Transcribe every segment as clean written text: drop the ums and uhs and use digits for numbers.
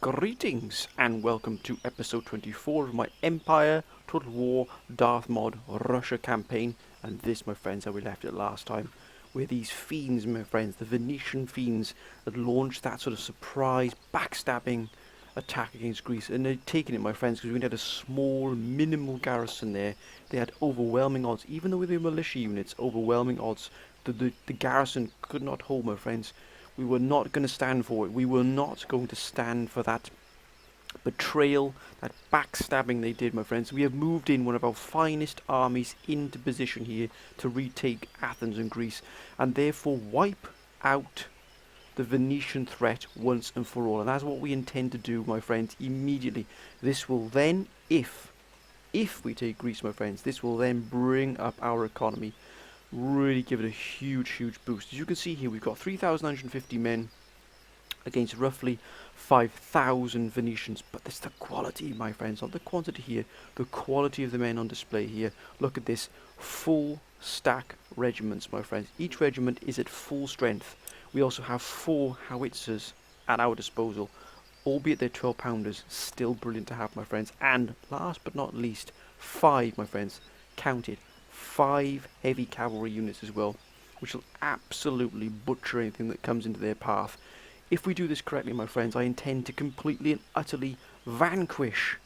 Greetings and welcome to episode 24 of my Empire Total War Darth mod Russia campaign. And this, my friends, how we left it last time, where these fiends, my friends, the Venetian fiends, had launched that sort of surprise backstabbing attack against Greece, and they'd taken it, my friends, because we only had a small minimal garrison there. They had overwhelming odds, even though with their militia units, overwhelming odds. The garrison could not hold, my friends. We were not going to stand for it. We were not going to stand for that betrayal, that backstabbing they did, my friends. We have moved in one of our finest armies into position here to retake Athens and Greece, and therefore wipe out the Venetian threat once and for all. And that's what we intend to do, my friends, immediately. This will then, if we take Greece, my friends, this will then bring up our economy. Really give it a huge boost. As you can see here, we've got 3,950 men against roughly 5,000 Venetians. But it's the quality, my friends, not the quantity here. The quality of the men on display here. Look at this. Full stack regiments, my friends. Each regiment is at full strength. We also have 4 howitzers at our disposal. Albeit they're 12-pounders. Still brilliant to have, my friends. And last but not least, 5, my friends. Count it. 5 heavy cavalry units as well, which will absolutely butcher anything that comes into their path. If we do this correctly, my friends, I intend to completely and utterly vanquish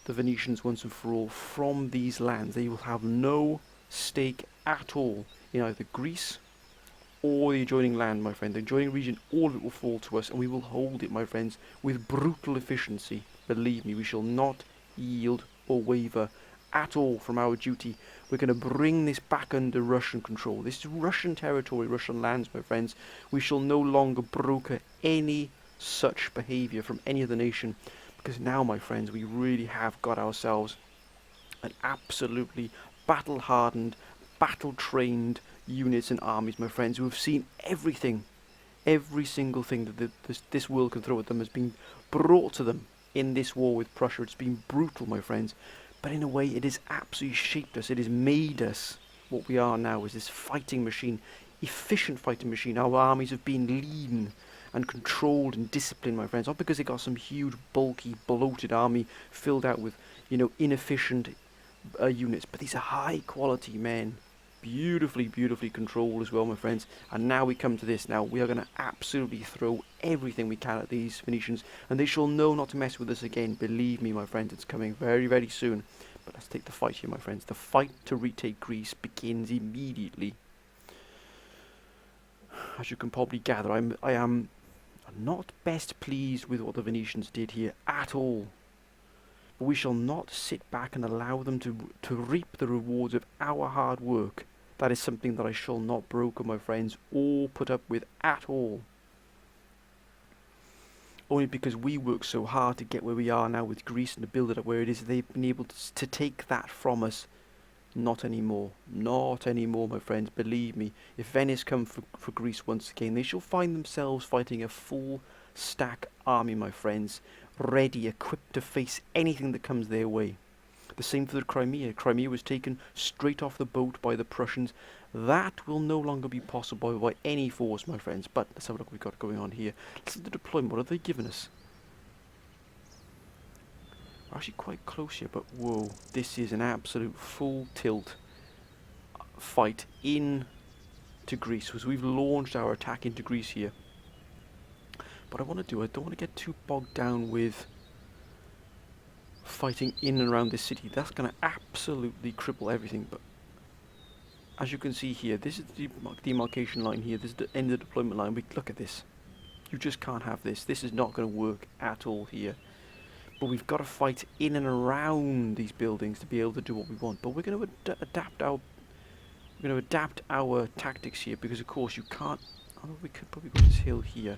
the Venetians once and for all from these lands. They will have no stake at all in either Greece or the adjoining land, my friend. The adjoining region, all of it will fall to us, and we will hold it, my friends, with brutal efficiency. Believe me, we shall not yield or waver at all from our duty. We're going to bring this back under Russian control. This is Russian territory, Russian lands, my friends. We shall no longer broker any such behaviour from any other nation, because now, my friends, we really have got ourselves an absolutely battle-hardened, battle-trained units and armies, my friends, who have seen everything. Every single thing that this world can throw at them has been brought to them in this war with Prussia. It's been brutal, my friends. But in a way, it has absolutely shaped us. It has made us what we are now, is this fighting machine, efficient fighting machine. Our armies have been lean and controlled and disciplined, my friends. Not because they got some huge, bulky, bloated army filled out with, inefficient units. But these are high-quality men. Beautifully controlled as well, my friends. And now we come to this. Now we are going to absolutely throw everything we can at these Venetians, and they shall know not to mess with us again. Believe me, my friends, it's coming very soon. But let's take the fight here, my friends. The fight to retake Greece begins immediately. As you can probably gather, I am not best pleased with what the Venetians did here at all. But we shall not sit back and allow them to reap the rewards of our hard work. That is something that I shall not broker, my friends, or put up with at all. Only because we worked so hard to get where we are now with Greece and to build it up where it is, they've been able to take that from us. Not anymore. Not anymore, my friends. Believe me, if Venice come for Greece once again, they shall find themselves fighting a full stack army, my friends, ready, equipped to face anything that comes their way. The same for the Crimea. Crimea was taken straight off the boat by the Prussians. That will no longer be possible by any force, my friends. But let's have a look what we've got going on here. Let's look at the deployment. What have they given us? We're actually quite close here, but whoa, this is an absolute full tilt fight into Greece, because we've launched our attack into Greece here. What I want to do, I don't want to get too bogged down with fighting in and around this city. That's going to absolutely cripple everything. But as you can see here, this is the demarcation line here. This is the end of the deployment line. We look at this. You just can't have this. This is not going to work at all here. But we've got to fight in and around these buildings to be able to do what we want. But we're going to adapt our tactics here, because of course you can't. Oh, we could probably go this hill here.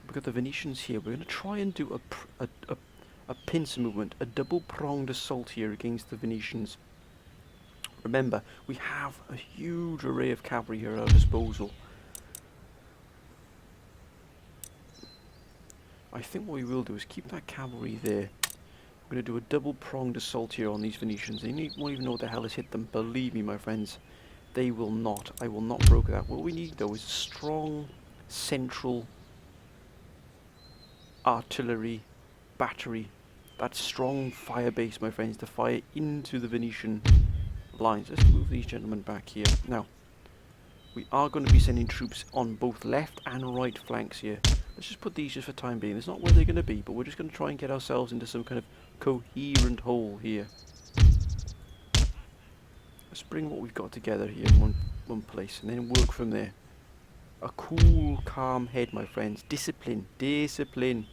We've got the Venetians here. We're going to try and do a pincer movement, a double-pronged assault here against the Venetians. Remember, we have a huge array of cavalry here at our disposal. I think what we will do is keep that cavalry there. We're going to do a double-pronged assault here on these Venetians. They won't even know what the hell has hit them. Believe me, my friends, they will not. I will not broker that. What we need, though, is a strong central artillery battery, that strong fire base, my friends, to fire into the Venetian lines. Let's move these gentlemen back here. Now, we are going to be sending troops on both left and right flanks here. Let's just put these just for time being. It's not where they're going to be, but we're just going to try and get ourselves into some kind of coherent whole here. Let's bring what we've got together here in one place and then work from there. A cool, calm head, my friends. Discipline. Discipline.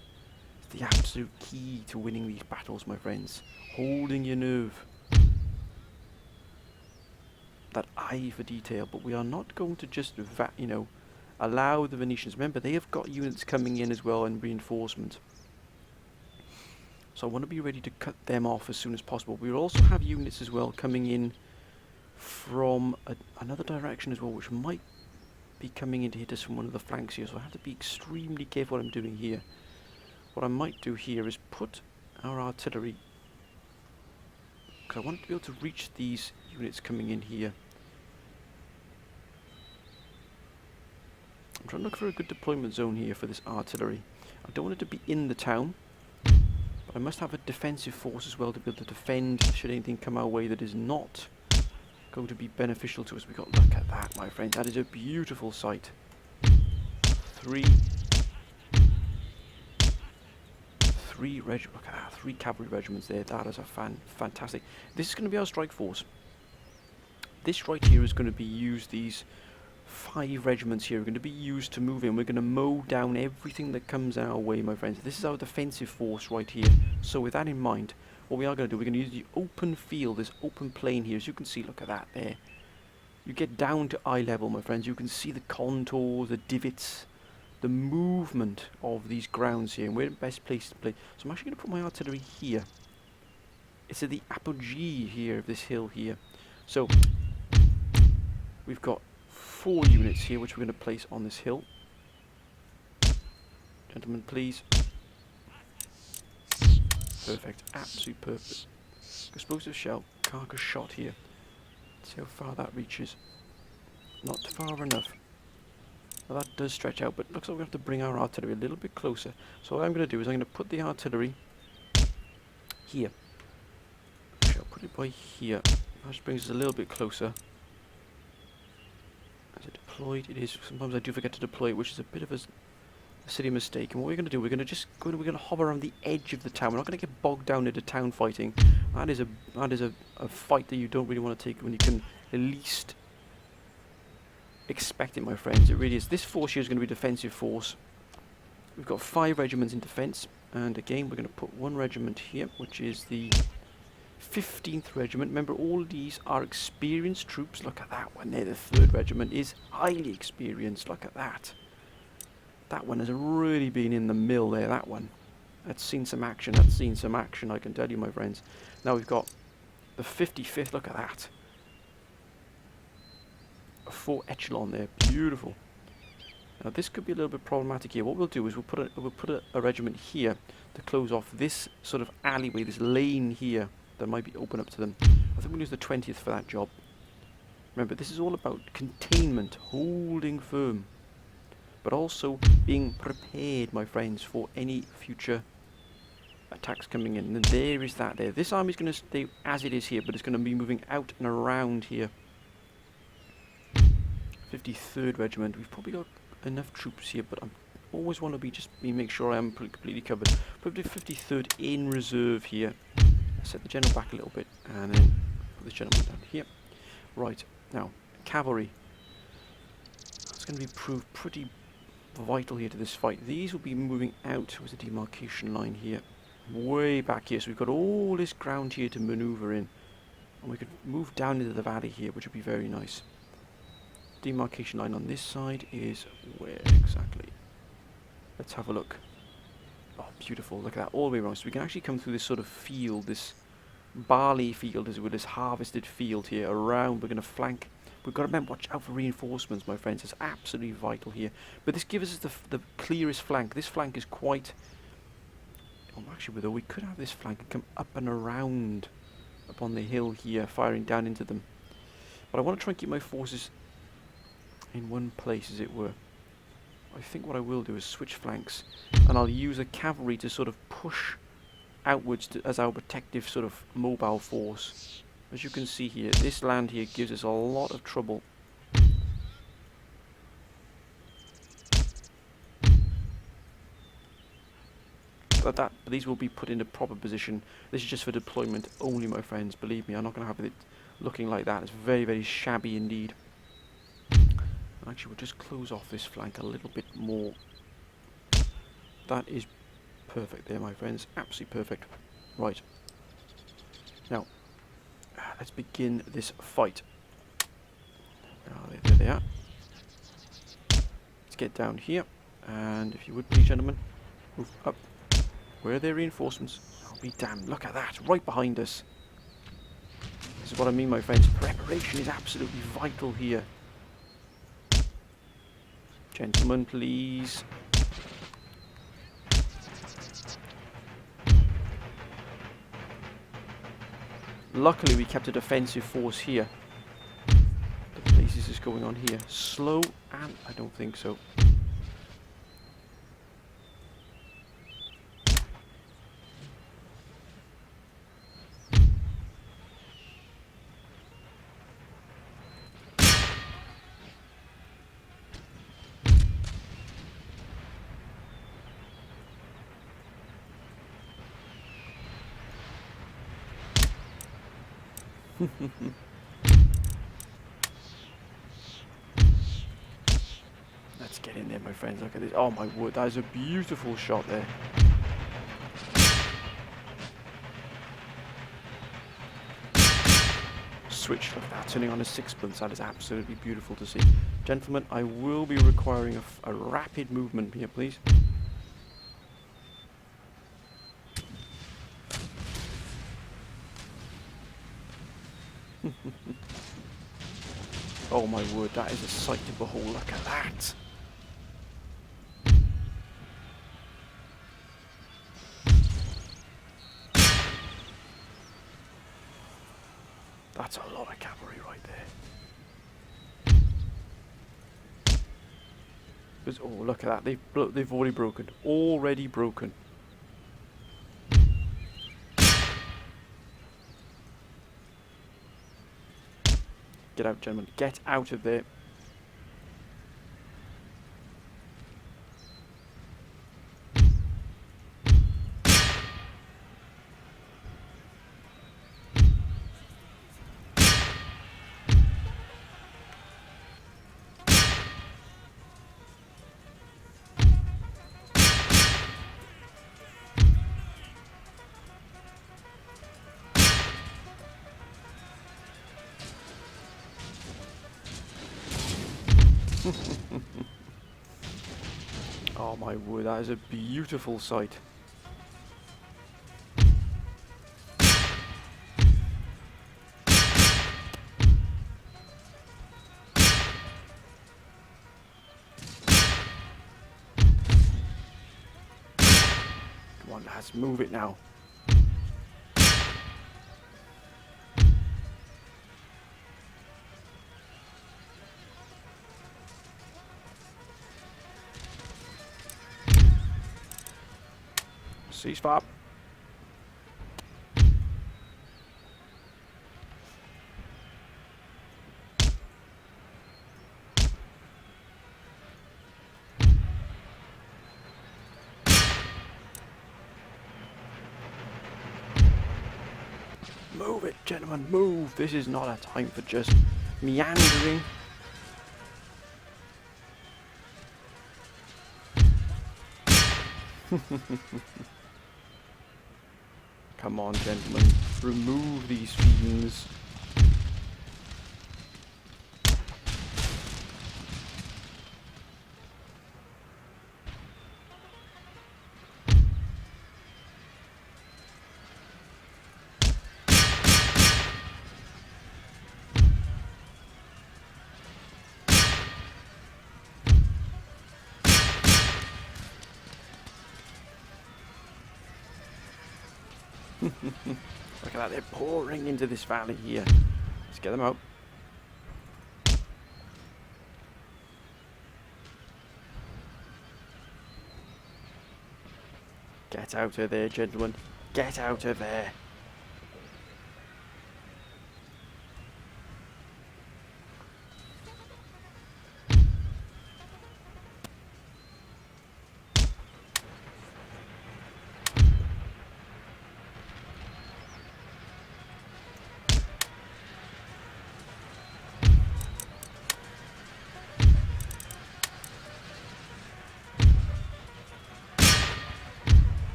It's the absolute key to winning these battles, my friends. Holding your nerve. That eye for detail, but we are not going to just, allow the Venetians. Remember, they have got units coming in as well and reinforcement. So I want to be ready to cut them off as soon as possible. We will also have units as well coming in from another direction as well, which might be coming in to hit us from one of the flanks here. So I have to be extremely careful what I'm doing here. What I might do here is put our artillery, because I want to be able to reach these units coming in here. I'm trying to look for a good deployment zone here for this artillery. I don't want it to be in the town, but I must have a defensive force as well to be able to defend should anything come our way that is not going to be beneficial to us. We got, look at that, my friends. That is a beautiful sight. Three look at that, 3 cavalry regiments there. That is a fantastic. This is going to be our strike force. This right here is going to be used, these 5 regiments here are going to be used to move in. We're going to mow down everything that comes our way, my friends. This is our defensive force right here. So with that in mind, what we are going to do, we're going to use the open field, this open plain here. As you can see, look at that there. You get down to eye level, my friends. You can see the contours, the divots, the movement of these grounds here, and we're the best place to play. So I'm actually going to put my artillery here. It's at the apogee here of this hill here. So we've got 4 units here which we're going to place on this hill. Gentlemen, please. Perfect, absolute perfect. Explosive shell, carcass shot here. Let's see how far that reaches. Not far enough. Well, that does stretch out, but looks like we have to bring our artillery a little bit closer. So what I'm going to do is I'm going to put the artillery here. Actually, I'll put it by here. That just brings us a little bit closer. Is it deployed? It is. Sometimes I do forget to deploy it, which is a bit of a silly mistake. And what we're going to do, we're going to hover around the edge of the town. We're not going to get bogged down into town fighting. That is a fight that you don't really want to take when you can at least expect it, my friends. It really is. This force here is going to be a defensive force. We've got 5 regiments in defence, and again we're going to put 1 regiment here, which is the 15th regiment. Remember, all of these are experienced troops. Look at that one there. The 3rd regiment is highly experienced. Look at that. That one has really been in the mill there, that one. That's seen some action. That's seen some action, I can tell you, my friends. Now we've got the 55th. Look at that. A 4 echelon there. Beautiful. Now this could be a little bit problematic here. What we'll do is we'll put a regiment here to close off this sort of alleyway, this lane here that might be open up to them. I think we'll use the 20th for that job. Remember, this is all about containment, holding firm, but also being prepared, my friends, for any future attacks coming in. And there is that there. This army is going to stay as it is here, but it's going to be moving out and around here. 53rd Regiment. We've probably got enough troops here, but I always want to make sure I am completely covered. Put the 53rd in reserve here. Set the general back a little bit, and then put this gentleman down here. Right, now, cavalry. It's going to be proved pretty vital here to this fight. These will be moving out with the demarcation line here. Way back here, so we've got all this ground here to maneuver in. And we could move down into the valley here, which would be very nice. Demarcation line on this side is where exactly? Let's have a look. Oh, beautiful. Look at that, all the way around. So we can actually come through this sort of field, this barley field, as it were, this harvested field here around. We're going to flank. We've got to remember, watch out for reinforcements, my friends. It's absolutely vital here. But this gives us the clearest flank. This flank is quite... Oh, actually, though, we could have this flank and come up and around upon the hill here, firing down into them. But I want to try and keep my forces in one place, as it were. I think what I will do is switch flanks, and I'll use a cavalry to sort of push outwards as our protective sort of mobile force. As you can see here, this land here gives us a lot of trouble. But these will be put into proper position. This is just for deployment only, my friends. Believe me, I'm not going to have it looking like that. It's very, very shabby indeed. Actually, we'll just close off this flank a little bit more. That is perfect there, my friends. Absolutely perfect. Right. Now, let's begin this fight. Where are they? There they are. Let's get down here. And if you would please, gentlemen, move up. Where are their reinforcements? I'll be damned. Look at that. Right behind us. This is what I mean, my friends. Preparation is absolutely vital here. Gentlemen, please. Luckily, we kept a defensive force here. The places is going on here. Slow, and I don't think so. Let's get in there, my friends. Look at this. Oh my word, that is a beautiful shot there. Switch, look at that, turning on a sixpence. That is absolutely beautiful to see. Gentlemen, I will be requiring a rapid movement here, please. Oh my word, that is a sight to behold. Look at that. That's a lot of cavalry right there. Oh, look at that. They've already broken. Already broken. Get out, gentlemen. Get out of there. Oh my word, that is a beautiful sight. Come on lads, move it now. Ceasefire. Move it, gentlemen, move. This is not a time for just meandering. Come on, gentlemen, remove these fiends. Look at that, they're pouring into this valley here. Let's get them out. Get out of there, gentlemen. Get out of there.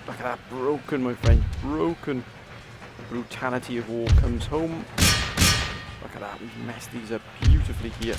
Look at that, broken, my friend, broken. The brutality of war comes home. Look at that, we've messed these up beautifully here.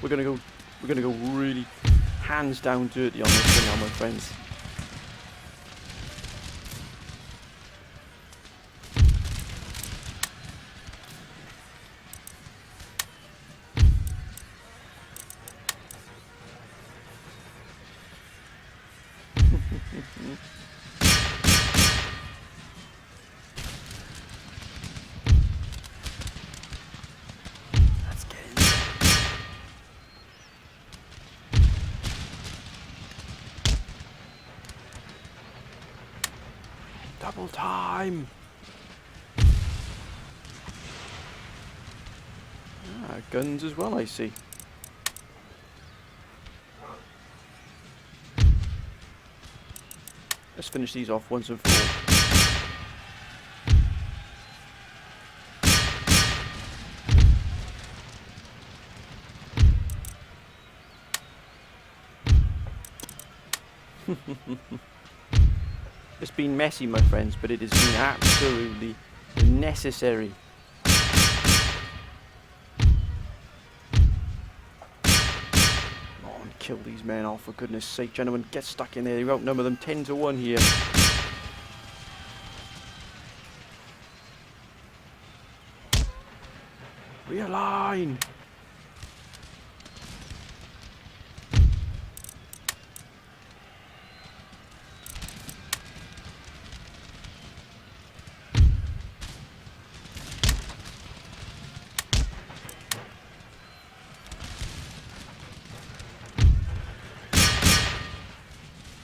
We're gonna go really hands down dirty on this one now, my friends. Double time! Ah, guns as well, I see. Let's finish these off once and for all. It's been messy, my friends, but it has been absolutely necessary. Come on, kill these men off, for goodness sake, gentlemen. Get stuck in there. You outnumber them 10-1 here. Realign!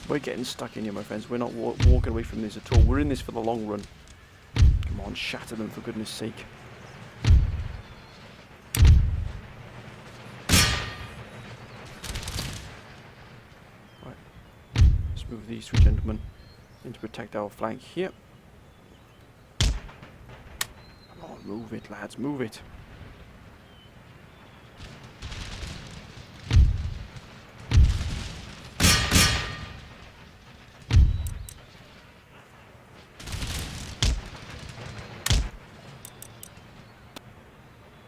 We're getting stuck in here, my friends. We're not walking away from this at all. We're in this for the long run. Come on, shatter them, for goodness sake. Right. Let's move these three gentlemen in to protect our flank here. Come on, move it, lads, move it.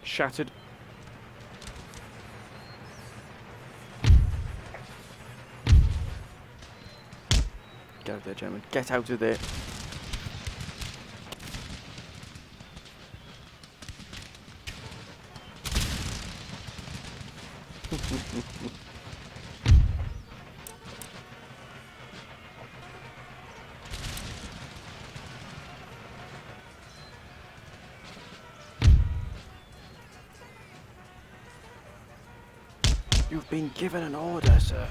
Shattered. Get out of there, gentlemen. Get out of there. You've been given an order, sir.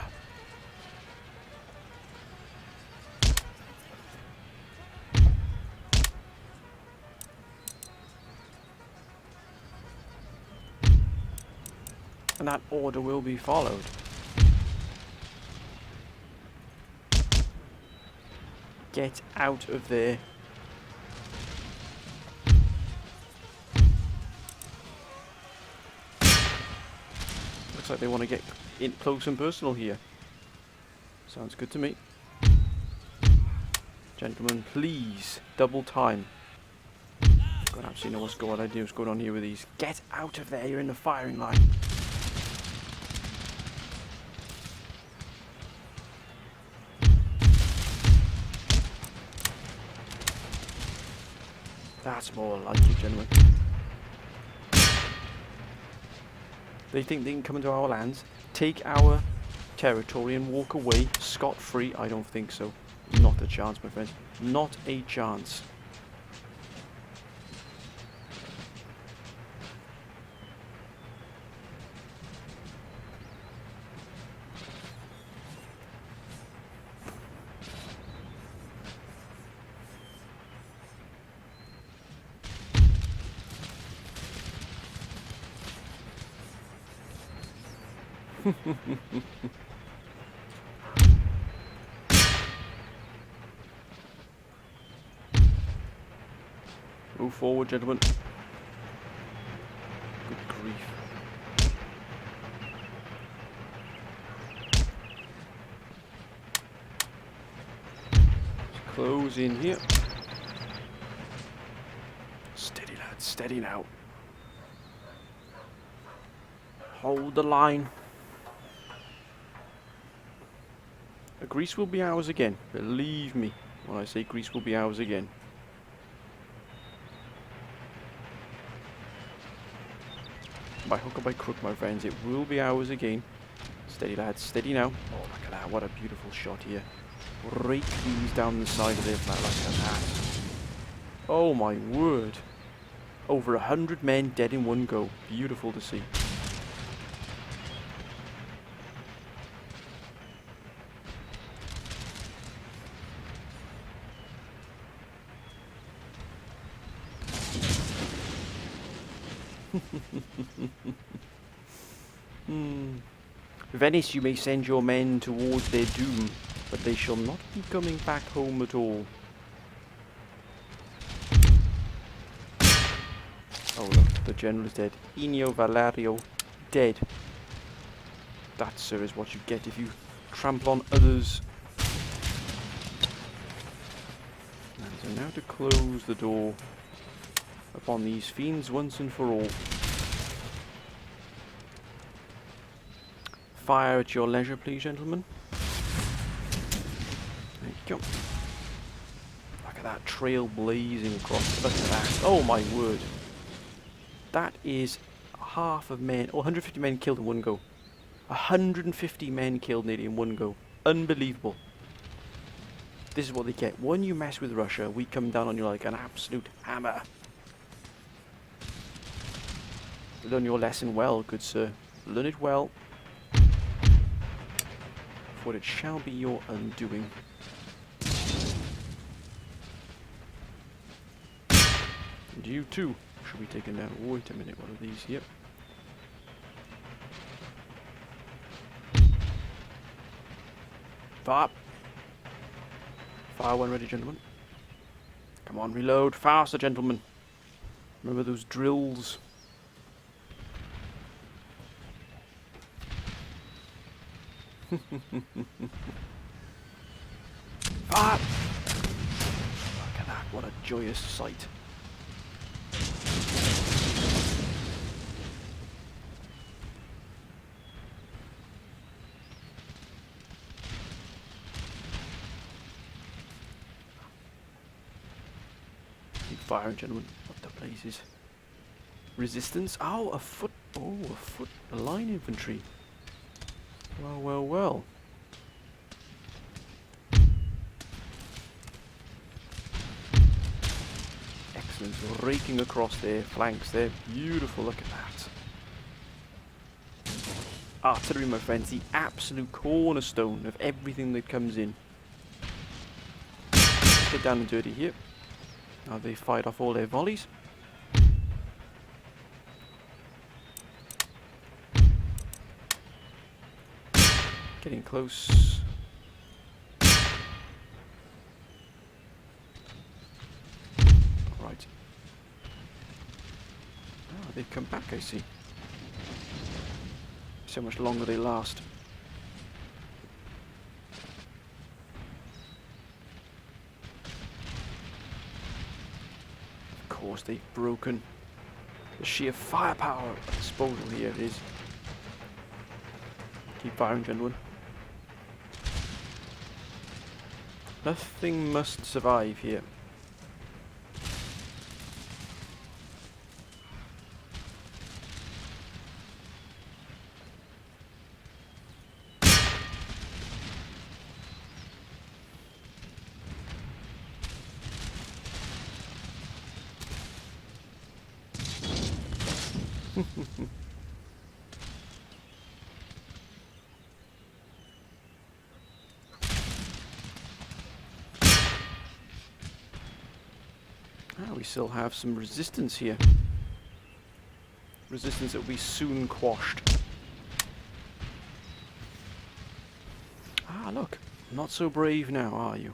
And that order will be followed. Get out of there. Looks like they want to get in close and personal here. Sounds good to me. Gentlemen, please, double time. God, absolutely know what's going on here with these. Get out of there, you're in the firing line. That's more like it, gentlemen. They think they can come into our lands, take our territory and walk away scot-free? I don't think so. Not a chance, my friends. Not a chance. Move forward, gentlemen. Good grief. Let's close in here. Steady, lads. Steady now. Hold the line. Greece will be ours again. Believe me when I say Greece will be ours again. By hook or by crook, my friends, it will be ours again. Steady, lads. Steady now. Oh, look at that. What a beautiful shot here. Rake these down the side of their flat like that. Oh, my word. Over 100 men dead in one go. Beautiful to see. Venice, you may send your men towards their doom, but they shall not be coming back home at all. Oh look, the general is dead. Ennio Valerio, dead. That, sir, is what you get if you trample on others. And so now to close the door upon these fiends once and for all. Fire at your leisure, please, gentlemen. There you go. Look at that trail blazing across. Look at that. Oh my word. That is half of men. Oh, 150 men killed in one go. 150 men killed nearly in one go. Unbelievable. This is what they get. When you mess with Russia, we come down on you like an absolute hammer. Learn your lesson well, good sir. Learn it well. For it shall be your undoing. And you too should be taken down. Wait a minute, what are these here? Fire! Fire when ready, gentlemen. Come on, reload. Faster, gentlemen. Remember those drills. Fire! Look at that, what a joyous sight. Keep firing, gentlemen. What the blazes? Resistance? Oh, a foot. Oh, a foot. A line infantry. Well, well, well. Excellent. Raking across their flanks there. Beautiful. Look at that. Artillery, my friends, the absolute cornerstone of everything that comes in. Let's get down and dirty here. Now they fired off all their volleys. Getting close. Right. Oh, they've come back, I see. So much longer they last. Of course, they've broken. The sheer firepower at disposal here it is. Keep firing, gentlemen. Nothing must survive here. We still have some resistance here. Resistance that will be soon quashed. Ah, look. Not so brave now, are you?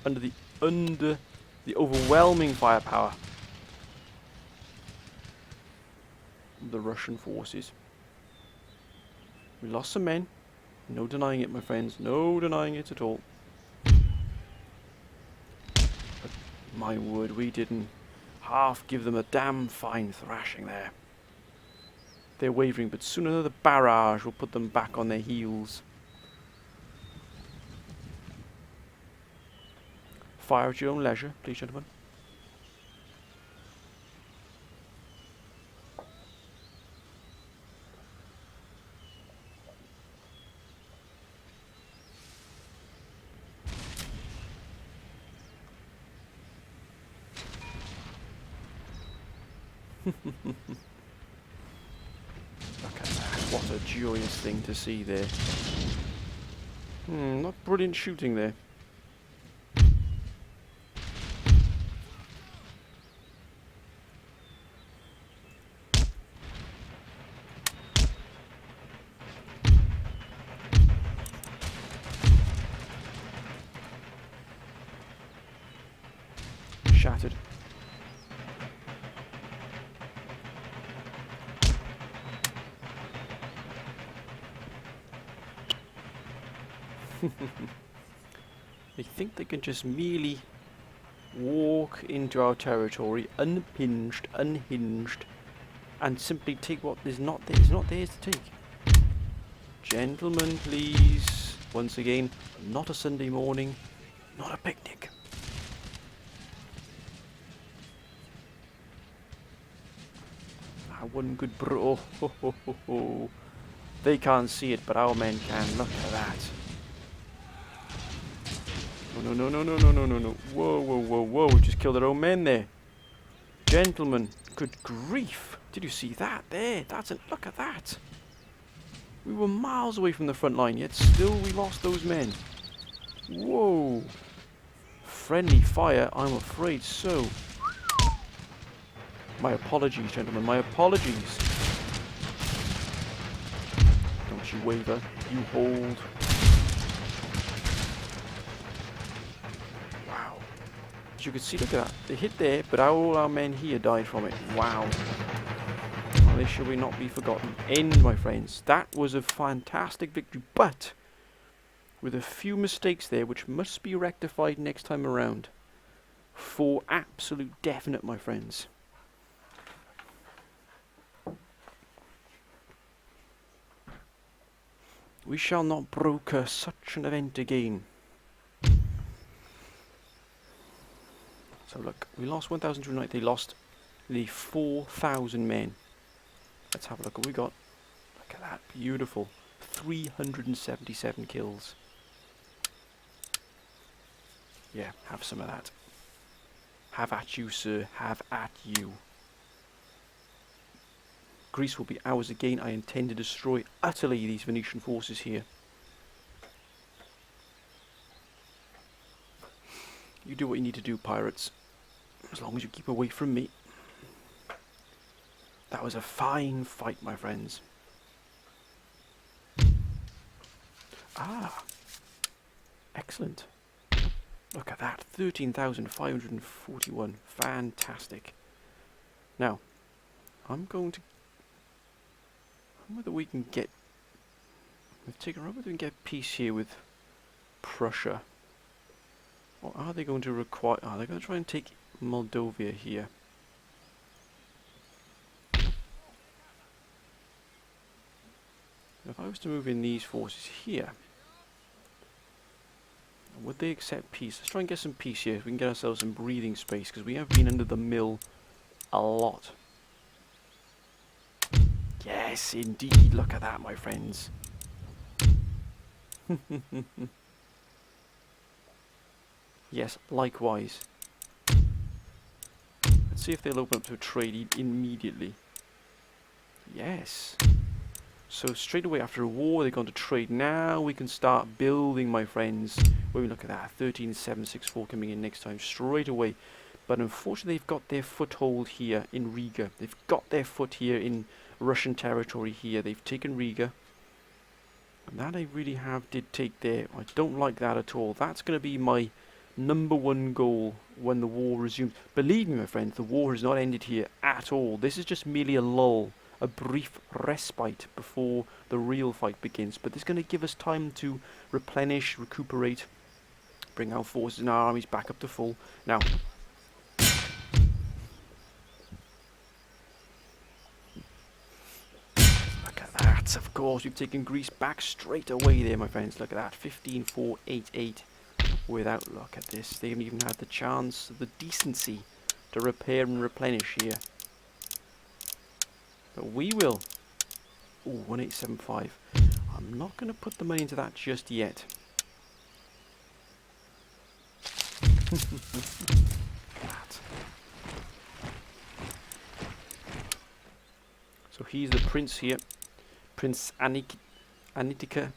Under the overwhelming firepower of the Russian forces. We lost some men. No denying it, my friends. No denying it at all. My word, we didn't half give them a damn fine thrashing there. They're wavering, but soon another barrage will put them back on their heels. Fire at your own leisure, please, gentlemen. Look at that, what a joyous thing to see there. Not brilliant shooting there. Shattered. They think they can just merely walk into our territory unhinged, and simply take what is not theirs to take. Gentlemen, please. Once again, not a Sunday morning, not a picnic. One good bro. They can't see it, but our men can. Look at that. No, no, no, no, no, no, no, no. Whoa, whoa, whoa, whoa. We just killed our own men there. Gentlemen, good grief. Did you see that there? Look at that. We were miles away from the front line, yet still we lost those men. Whoa. Friendly fire, I'm afraid so. My apologies, gentlemen, my apologies. Don't you waver, you hold. Wow. As you can see, look at that. They hit there, but all our men here died from it. Wow. Well, this shall we not be forgotten. End, my friends. That was a fantastic victory, but with a few mistakes there, which must be rectified next time around. For absolute definite, my friends. We shall not broker such an event again. So look, we lost 1,290. They lost nearly 4,000 men. Let's have a look what we got. Look at that, beautiful. 377 kills. Yeah, have some of that. Have at you, sir. Have at you. Greece will be ours again. I intend to destroy utterly these Venetian forces here. You do what you need to do, pirates. As long as you keep away from me. That was a fine fight, my friends. Ah, excellent. Look at that, 13,541. Fantastic. Now, I'm going to... whether we can get... we've taken whether we can get peace here with Prussia. Or are they going to require... are they going to try and take Moldova here? If I was to move in these forces here, would they accept peace? Let's try and get some peace here. We can get ourselves some breathing space, because we have been under the mill a lot. Yes, indeed. Look at that, my friends. Yes, likewise. Let's see if they'll open up to a trade immediately. Yes. So straight away after a war, they're going to trade. Now we can start building, my friends. When we look at that, 13,764 coming in next time, straight away. But unfortunately, they've got their foothold here in Riga. They've got their foot here in Russian territory here. They've taken Riga. And that they really did take there. I don't like that at all. That's going to be my #1 goal when the war resumes. Believe me, my friends, the war has not ended here at all. This is just merely a lull. A brief respite before the real fight begins, but it's going to give us time to replenish, recuperate, bring our forces and our armies back up to full. Now, look at that, of course, we've taken Greece back straight away there, my friends. Look at that, 15,488 without, look at this, they haven't even had the chance, the decency to repair and replenish here. But we will. Ooh, 1875. I'm not going to put the money into that just yet. That. So he's the prince here. Prince Anitika.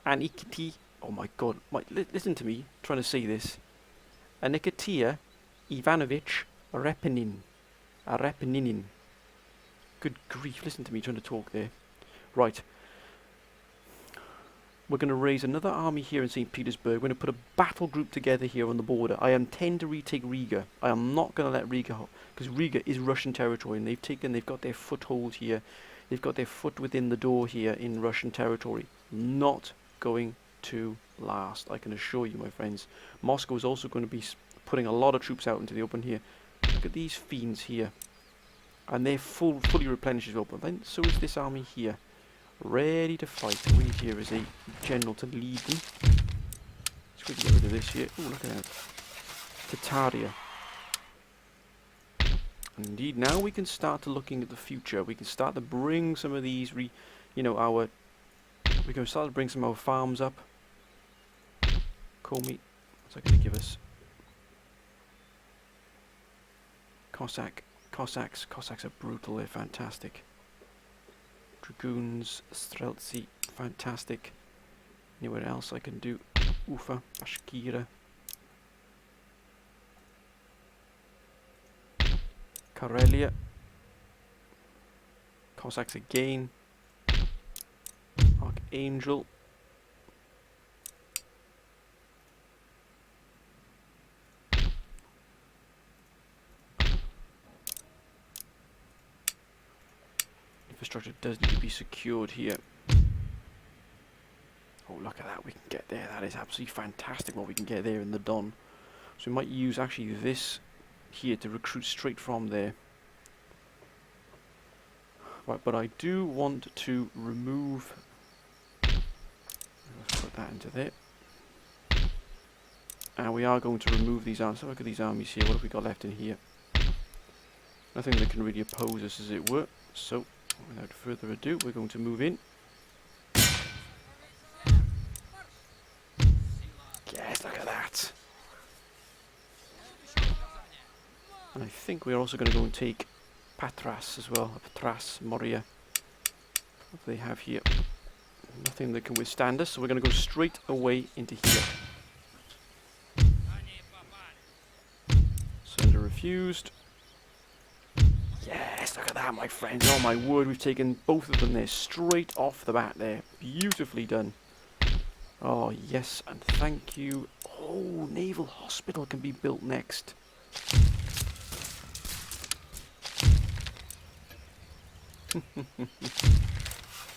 Anikiti. Oh my god. Listen to me trying to say this. Anikatia Ivanovich Repeninin. Good grief, listen to me trying to talk there. Right. We're going to raise another army here in St. Petersburg. We're going to put a battle group together here on the border. I intend to retake Riga. I am not going to let Riga... because Riga is Russian territory and they've got their foothold here. They've got their foot within the door here in Russian territory. Not going to last, I can assure you, my friends. Moscow is also going to be putting a lot of troops out into the open here. Look at these fiends here. And they're fully replenished as well, but then so is this army here, ready to fight. We need here is a general to lead them. Let's quickly get rid of this here. Oh, look at that. Tataria. Indeed, now we can start to looking at the future. We can start to bring some of these, we can start to bring some of our farms up. Komi, what's that going to give us? Cossacks are brutal, they're fantastic. Dragoons, Streltsy, fantastic. Anywhere else I can do? Ufa, Bashkira. Karelia. Cossacks again. Archangel. Infrastructure does need to be secured here. Oh, look at that, we can get there. That is absolutely fantastic what we can get there in the Don. So we might use actually this here to recruit straight from there. Right, but I do want to remove... let's put that into there. And we are going to remove these armies. So look at these armies here. What have we got left in here? Nothing that can really oppose us, as it were. So, without further ado, we're going to move in. Yes, look at that. And I think we're also going to go and take Patras as well. Patras, Moria. What do they have here? Nothing that can withstand us, so we're going to go straight away into here. Surrender refused. Yes, look at that, my friends. Oh my word, we've taken both of them there straight off the bat there. Beautifully done. Oh, yes, and thank you. Oh, Naval Hospital can be built next.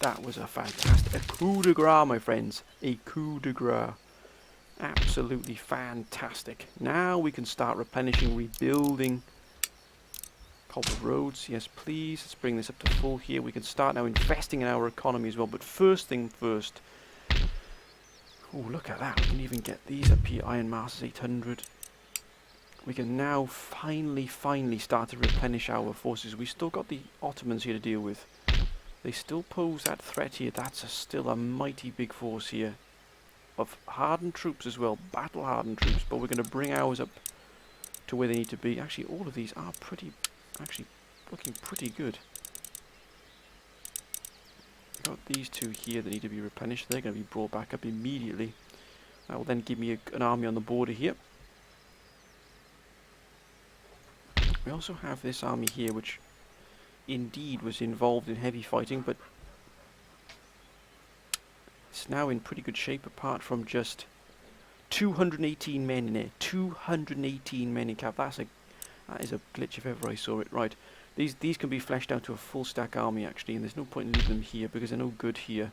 That was a fantastic... A coup de grace, my friends. A coup de grace. Absolutely fantastic. Now we can start replenishing, rebuilding cobbled roads. Yes, please. Let's bring this up to full here. We can start now investing in our economy as well. But first thing first. Oh, look at that. We can even get these up here. Iron Masters 800. We can now finally start to replenish our forces. We've still got the Ottomans here to deal with. They still pose that threat here. That's still a mighty big force here. Of hardened troops as well. Battle hardened troops. But we're going to bring ours up to where they need to be. Actually, all of these are actually looking pretty good. We've got these two here that need to be replenished. They're going to be brought back up immediately. That will then give me an army on the border here. We also have this army here, which indeed was involved in heavy fighting, but it's now in pretty good shape, apart from just 218 men in there. 218 men in cap. That is a glitch if ever I saw it. Right, these can be fleshed out to a full stack army actually, and there's no point in leaving them here because they're no good here.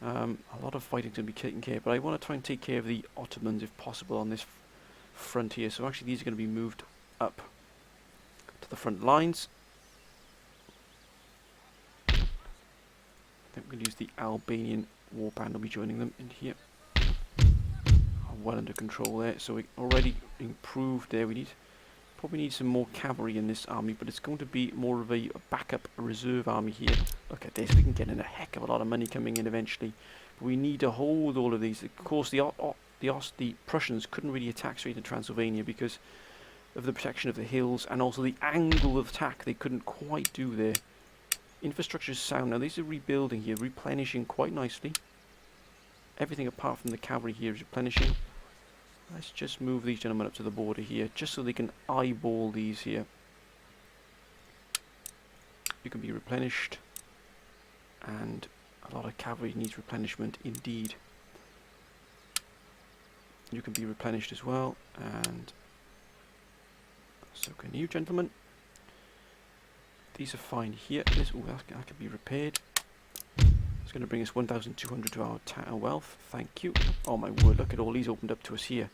A lot of fighting's going to be taken care of, but I want to try and take care of the Ottomans if possible on this front here. So actually these are going to be moved up to the front lines. I think we're going to use the Albanian warband. Will be joining them in here. Well under control there, so we already improved there. We probably need some more cavalry in this army, but it's going to be more of a backup, a reserve army here. Look at this, we can get in a heck of a lot of money coming in eventually. But we need to hold all of these. Of course, the Prussians couldn't really attack straight into Transylvania because of the protection of the hills and also the angle of attack they couldn't quite do there. Infrastructure is sound. Now these are rebuilding here, replenishing quite nicely. Everything apart from the cavalry here is replenishing. Let's just move these gentlemen up to the border here, just so they can eyeball these here. You can be replenished, and a lot of cavalry needs replenishment indeed. You can be replenished as well, and so can you, gentlemen. These are fine here. That can be repaired. It's going to bring us 1,200 to our wealth. Thank you. Oh my word, look at all these opened up to us here.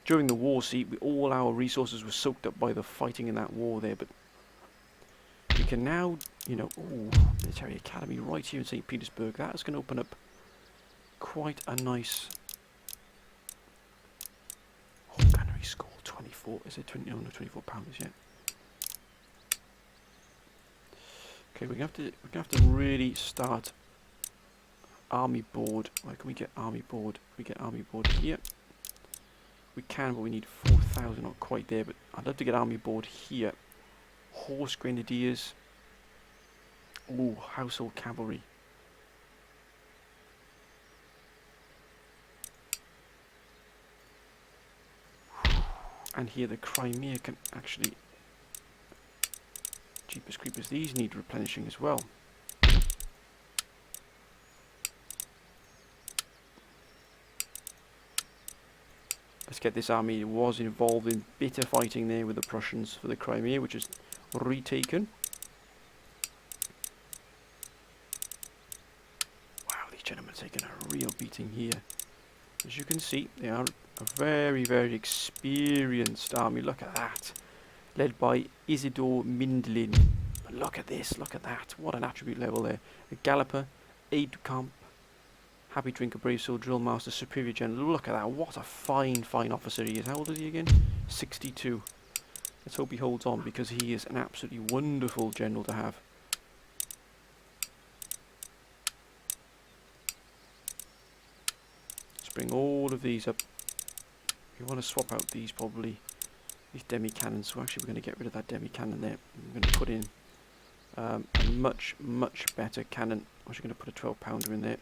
During the war, see, all our resources were soaked up by the fighting in that war there, but we can now, you know, military academy right here in St. Petersburg. That is going to open up quite a nice gunnery school. 24, is it 20? No, 24 pounders yet. Okay, we're going to have to really start army board. Where can we get army board? We get army board here. We can, but we need 4,000. Not quite there, but I'd love to get army board here. Horse grenadiers. Ooh, household cavalry. And here the Crimea can actually... Jeepers creepers, these need replenishing as well. Let's get this army. It was involved in bitter fighting there with the Prussians for the Crimea, which is retaken. Wow, these gentlemen are taking a real beating here. As you can see, they are a very, very experienced army. Look at that. Led by Isidore Mindlin. But look at this, look at that. What an attribute level there. A galloper, aide-de-camp, happy drinker, brave soul, drill master, superior general. Look at that. What a fine, fine officer he is. How old is he again? 62. Let's hope he holds on because he is an absolutely wonderful general to have. Let's bring all of these up. We want to swap out these probably. These demi-cannons, so actually we're going to get rid of that demi-cannon there. We're going to put in a much, much better cannon. I'm actually going to put a 12-pounder in there.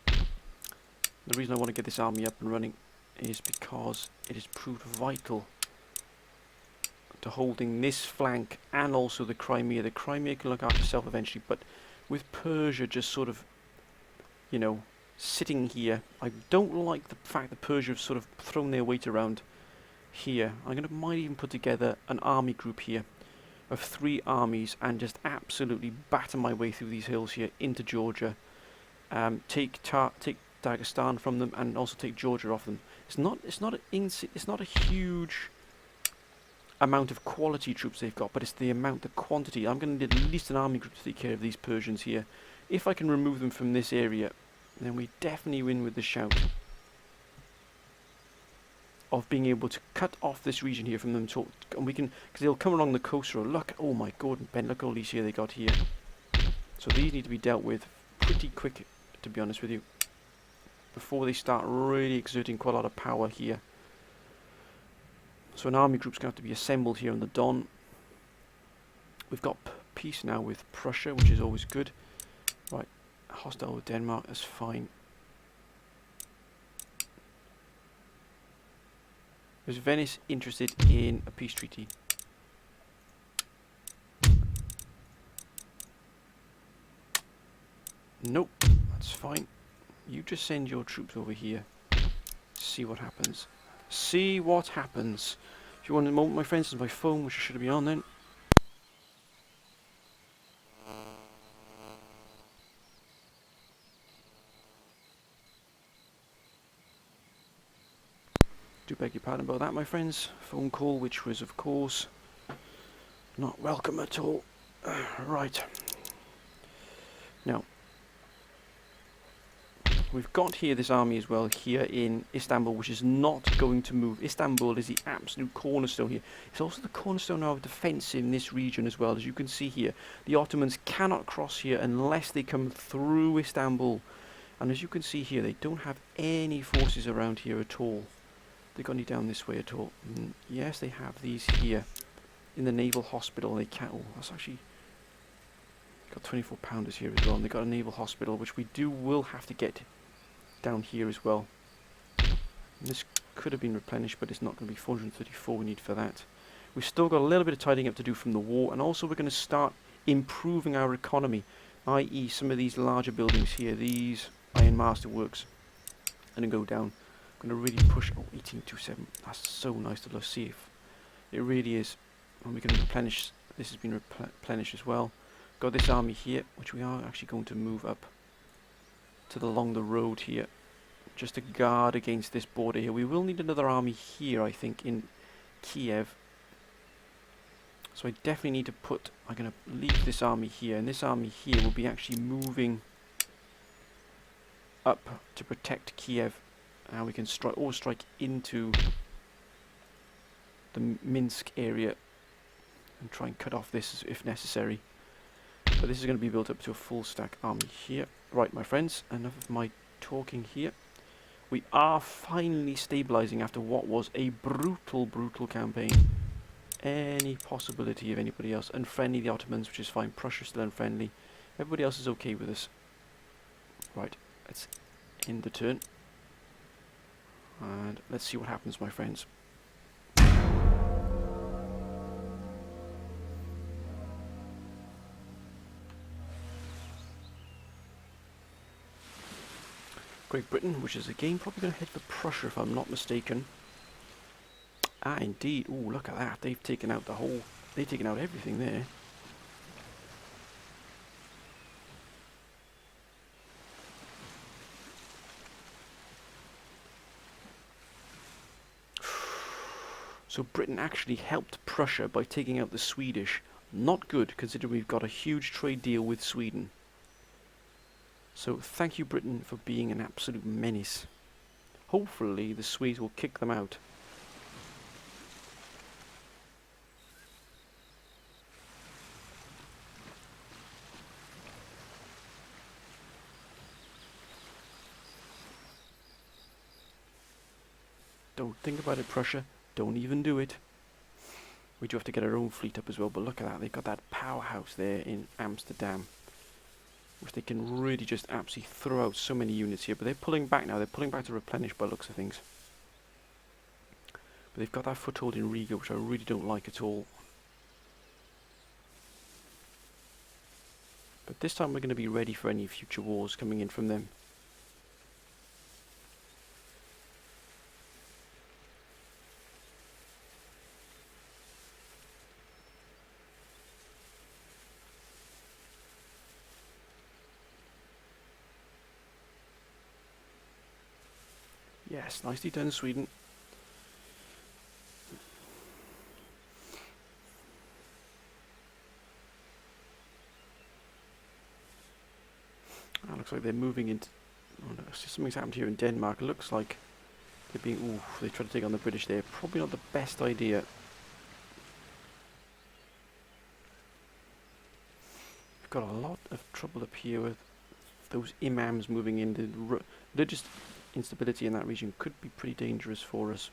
The reason I want to get this army up and running is because it has proved vital to holding this flank and also the Crimea. The Crimea can look after itself eventually, but with Persia just sort of, you know, sitting here. I don't like the fact that Persia have sort of thrown their weight around here. Might even put together an army group here of 3 armies and just absolutely batter my way through these hills here into Georgia. Take Dagestan from them and also take Georgia off them. It's not a huge amount of quality troops they've got, but it's the quantity. I'm going to need at least an army group to take care of these Persians here. If I can remove them from this area, then we definitely win with the shout of being able to cut off this region here from them, and we can, because they'll come along the coast road. Look, oh my god, Ben, look at all these here they got here. So these need to be dealt with pretty quick, to be honest with you, before they start really exerting quite a lot of power here. So an army group's going to have to be assembled here on the Don. We've got peace now with Prussia, which is always good. Right, hostile with Denmark, that's fine. Is Venice interested in a peace treaty? Nope, that's fine. You just send your troops over here. See what happens. See what happens. If you want a moment, my friends, this is my phone, which I should have been on then. Do beg your pardon about that, my friends. Phone call, which was, of course, not welcome at all. Right. Now, we've got here this army as well here in Istanbul, which is not going to move. Istanbul is the absolute cornerstone here. It's also the cornerstone of defence in this region as well. As you can see here, the Ottomans cannot cross here unless they come through Istanbul. And as you can see here, they don't have any forces around here at all. They got any down this way at all? Yes, they have these here in the naval hospital. They can't. Oh, that's actually got 24 pounders here as well. And they got a naval hospital, which we will have to get down here as well. And this could have been replenished, but it's not going to be 434 we need for that. We've still got a little bit of tidying up to do from the war, and also we're going to start improving our economy, i.e. some of these larger buildings here, these Iron Master Works, and then go down. I'm going to really push. Oh, 1827. That's so nice to see if it really is. And we can replenish. This has been replenished as well. Got this army here, which we are actually going to move up to along the road here, just to guard against this border here. We will need another army here, I think, in Kiev. So I definitely need to put. I'm going to leave this army here, and this army here will be actually moving up to protect Kiev. Now we can strike into the Minsk area and try and cut off this if necessary. But this is going to be built up to a full stack army here. Right, my friends, enough of my talking here. We are finally stabilizing after what was a brutal, brutal campaign. Any possibility of anybody else? Unfriendly, the Ottomans, which is fine. Prussia still unfriendly. Everybody else is okay with us. Right, let's end the turn. And let's see what happens, my friends. Great Britain, which is again probably going to head for Prussia if I'm not mistaken. Ah, indeed. Oh, look at that. They've taken out they've taken out everything there. So Britain actually helped Prussia by taking out the Swedish. Not good, considering we've got a huge trade deal with Sweden. So thank you, Britain, for being an absolute menace. Hopefully the Swedes will kick them out. Don't think about it, Prussia. Don't even do it. We do have to get our own fleet up as well, but look at that. They've got that powerhouse there in Amsterdam, which they can really just absolutely throw out so many units here. But they're pulling back now. They're pulling back to replenish by the looks of things. But they've got that foothold in Riga, which I really don't like at all. But this time we're going to be ready for any future wars coming in from them. Yes, nicely done, Sweden. That looks like they're moving into... Oh no, something's happened here in Denmark. It looks like they're being... Ooh, they try to take on the British there. Probably not the best idea. We've got a lot of trouble up here with those imams moving in. The religious instability in that region could be pretty dangerous for us.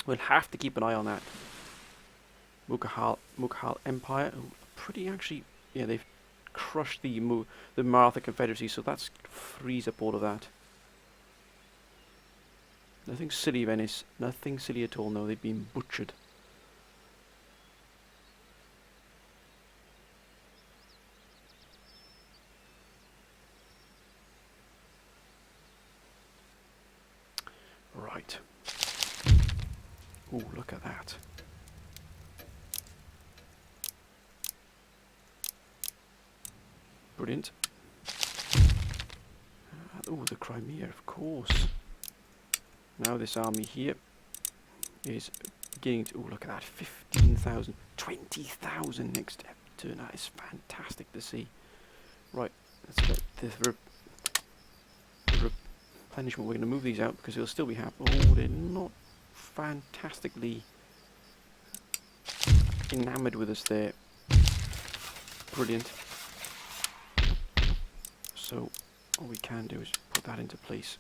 We'll have to keep an eye on that. Mughal Empire, pretty actually... Yeah, they've crushed the Maratha Confederacy, so that's frees up all of that. Nothing silly, Venice. Nothing silly at all. No, they've been butchered. Right. Ooh, look at that. Brilliant. Oh, the Crimea, of course. Now this army here is beginning to... Oh, look at that. 15,000. 20,000 next turn. That is fantastic to see. Right, let's get the replenishment. We're going to move these out because they'll still be happy. Oh, they're not fantastically enamoured with us there. Brilliant. So all we can do is put that into place.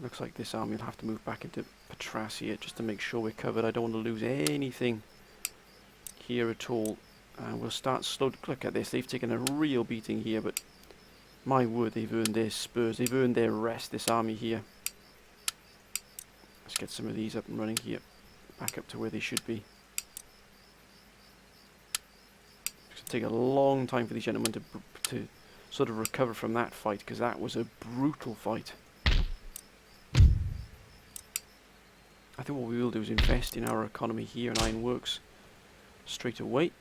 Looks like this army will have to move back into Petrasia just to make sure we're covered. I don't want to lose anything here at all. And we'll start slow. Look at this. They've taken a real beating here, but my word, they've earned their spurs. They've earned their rest, this army here. Let's get some of these up and running here. Back up to where they should be. It's going to take a long time for these gentlemen to sort of recover from that fight, because that was a brutal fight. I think what we will do is invest in our economy here in Ironworks straight away.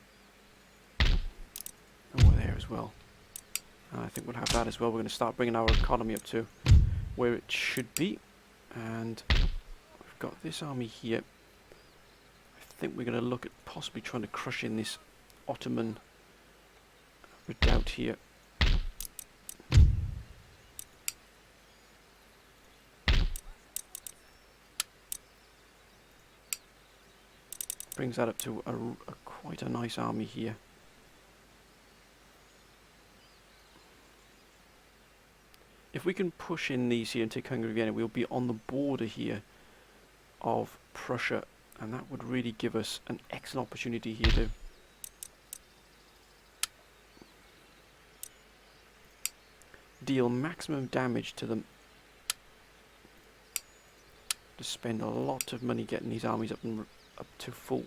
And we're there as well. And I think we'll have that as well. We're going to start bringing our economy up to where it should be. And we've got this army here. I think we're going to look at possibly trying to crush in this Ottoman redoubt here. Brings that up to quite a nice army here. If we can push in these here and take Hungary again, we'll be on the border here of Prussia, and that would really give us an excellent opportunity here to deal maximum damage to them. To spend a lot of money getting these armies up to full.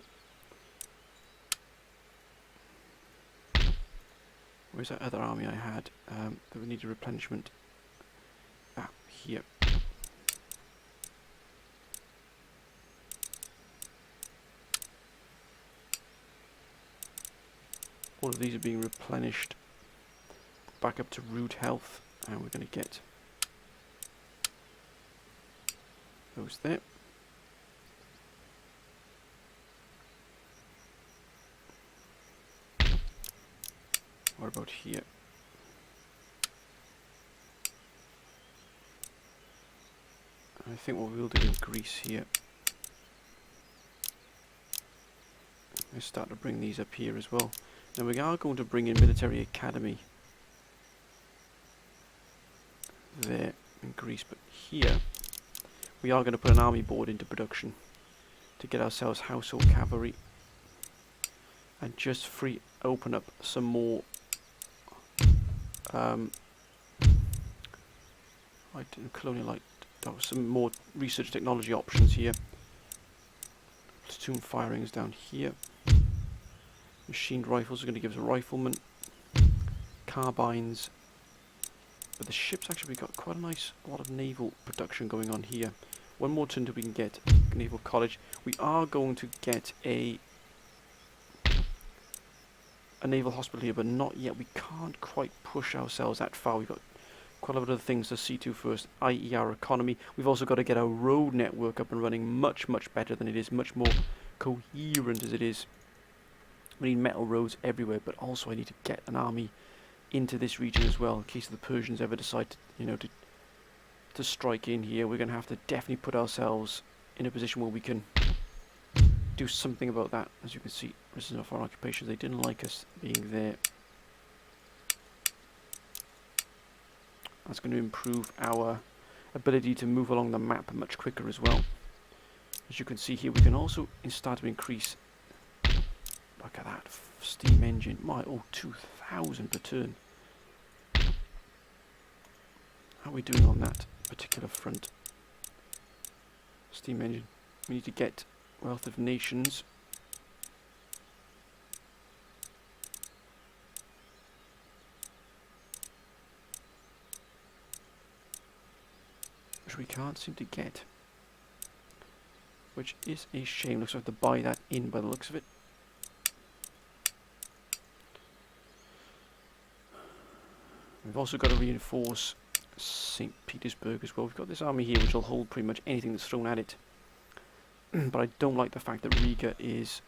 Where's that other army I had that we needed replenishment? Ah, here. All of these are being replenished back up to root health, and we're going to get those there. What about here? I think what we'll do in Greece here is start to bring these up here as well. Now we are going to bring in military academy there in Greece, but here we are going to put an army board into production to get ourselves household cavalry and just open up some more colonial some more research technology options here. Platoon firings down here. Machined rifles are going to give us a rifleman. Carbines. But the ships, actually, we've got quite a lot of naval production going on here. One more turn till we can get Naval College. We are going to get a naval hospital here, but not yet. We can't quite push ourselves that far. We've got quite a lot of other things to see to first, i.e. our economy. We've also got to get our road network up and running much, much better than it is, much more coherent as it is. We need metal roads everywhere, but also I need to get an army into this region as well, in case the Persians ever decide to, to strike in here. We're going to have to definitely put ourselves in a position where we can do something about that. As you can see, resistance of foreign occupation, they didn't like us being there. That's going to improve our ability to move along the map much quicker as well. As you can see here, we can also start to increase. Look at that steam engine. My, 2,000 per turn. How are we doing on that particular front? Steam engine. We need to get Wealth of Nations. Which we can't seem to get. Which is a shame. Looks like I have to buy that in by the looks of it. We've also got to reinforce St. Petersburg as well. We've got this army here which will hold pretty much anything that's thrown at it. But I don't like the fact that Riga is...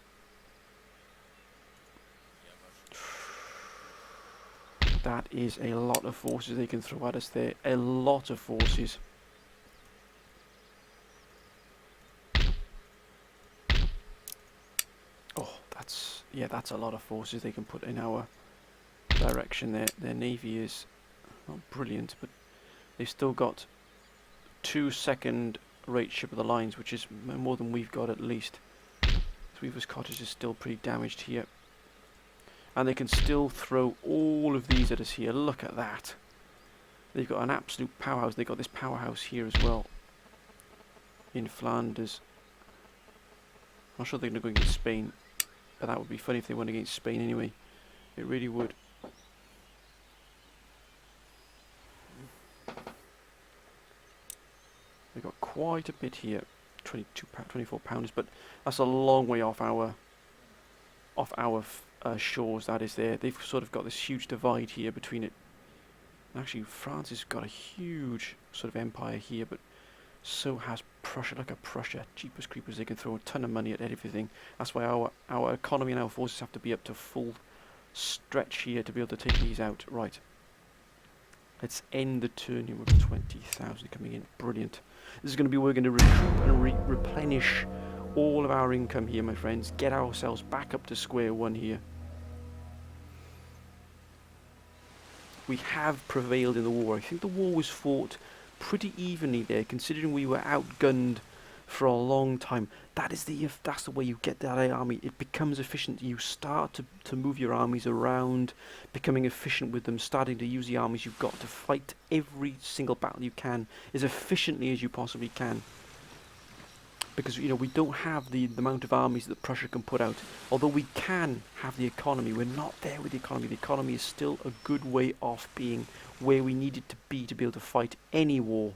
That is a lot of forces they can throw at us there. A lot of forces. Oh, that's a lot of forces they can put in our direction there. Their navy is not brilliant, but they've still got 2 second-rate ship of the lines, which is more than we've got at least. Weaver's Cottage is still pretty damaged here, and they can still throw all of these at us here. Look at that. They've got an absolute powerhouse. They've got this powerhouse here as well in Flanders. I'm not sure they're going to go against Spain, but that would be funny if they went against Spain anyway. It really would. We've got quite a bit here, 24 pounders, but that's a long way off our shores. That is there. They've sort of got this huge divide here between it. Actually, France has got a huge sort of empire here, but so has Prussia. Look at Prussia, cheapest creepers. They can throw a ton of money at everything. That's why our economy and our forces have to be up to full stretch here to be able to take these out. Right. Let's end the turn here with 20,000 coming in. Brilliant. This is going to be where we're going to recoup and replenish all of our income here, my friends. Get ourselves back up to square one here. We have prevailed in the war. I think the war was fought pretty evenly there, considering we were outgunned for a long time. That's the way you get that army. It becomes efficient. You start to move your armies around, becoming efficient with them, starting to use the armies you've got to fight every single battle you can as efficiently as you possibly can. Because we don't have the amount of armies that Prussia can put out. Although we can have the economy, we're not there with the economy. The economy is still a good way off being where we need it to be able to fight any war.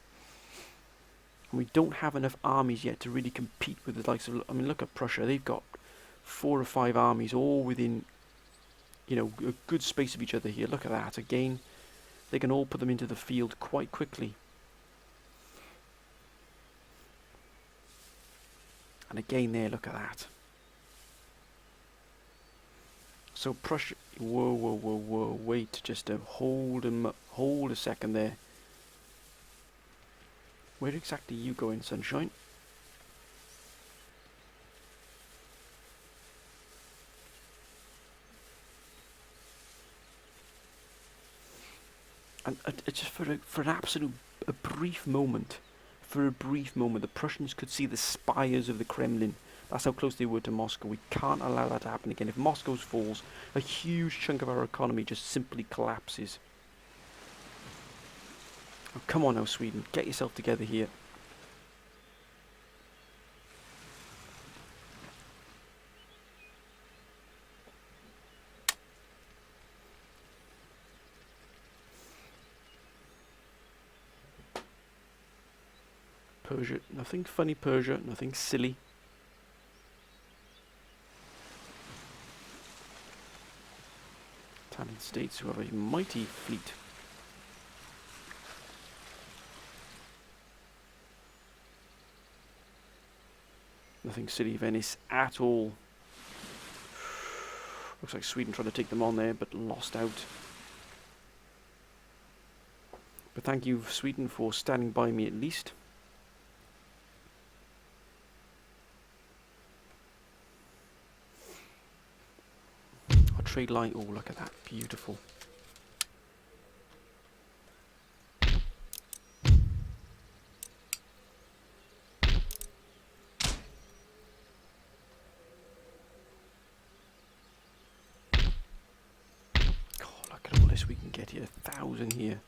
And we don't have enough armies yet to really compete with the likes of... I mean, look at Prussia. They've got 4 or 5 armies all within, a good space of each other here. Look at that. Again, they can all put them into the field quite quickly. And again there, look at that. So Prussia... Whoa. Wait, just hold a second there. Where exactly are you going, Sunshine? And just for an absolute brief moment, the Prussians could see the spires of the Kremlin. That's how close they were to Moscow. We can't allow that to happen again. If Moscow falls, a huge chunk of our economy just simply collapses. Oh, come on now, Sweden. Get yourself together here. Persia. Nothing funny, Persia. Nothing silly. Italian states who have a mighty fleet. Nothing City Venice at all. Looks like Sweden tried to take them on there, but lost out. But thank you, Sweden, for standing by me at least. Our trade line, oh look at that, beautiful. We can get here 1,000 here,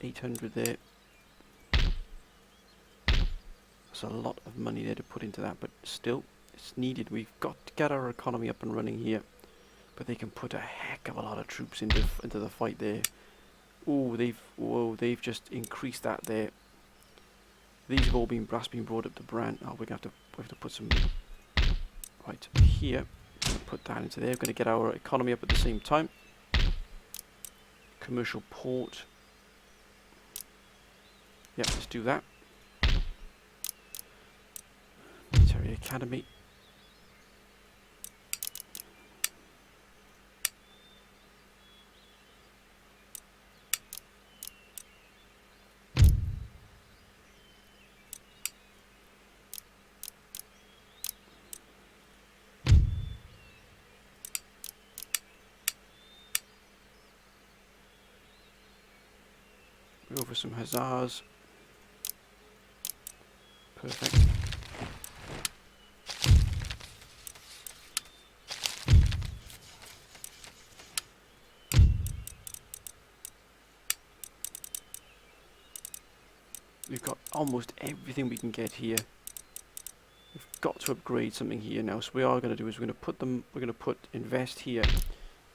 800 there. That's a lot of money there to put into that, but still it's needed. We've got to get our economy up and running here, but they can put a heck of a lot of troops into the fight there. Oh, they've just increased that there. These have all been brought up to Brand. Oh, we have to put some right here. Put that into there. We're going to get our economy up at the same time. Commercial port. Yep, let's do that. Military academy. Over some hussars. Perfect. We've got almost everything we can get here. We've got to upgrade something here now. So what we are going to do is we're going to invest here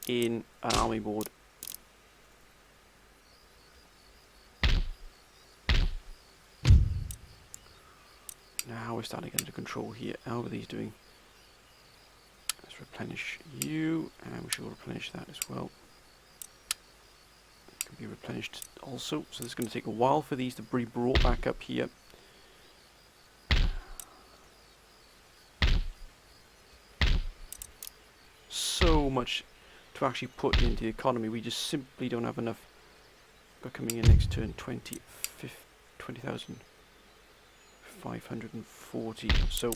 in an army board. Now we're starting to get into control here. How are these doing? Let's replenish you, and we should replenish that as well. It can be replenished also. So this is going to take a while for these to be brought back up here. So much to actually put into the economy. We just simply don't have enough. Got coming in next turn 20,000. 540. So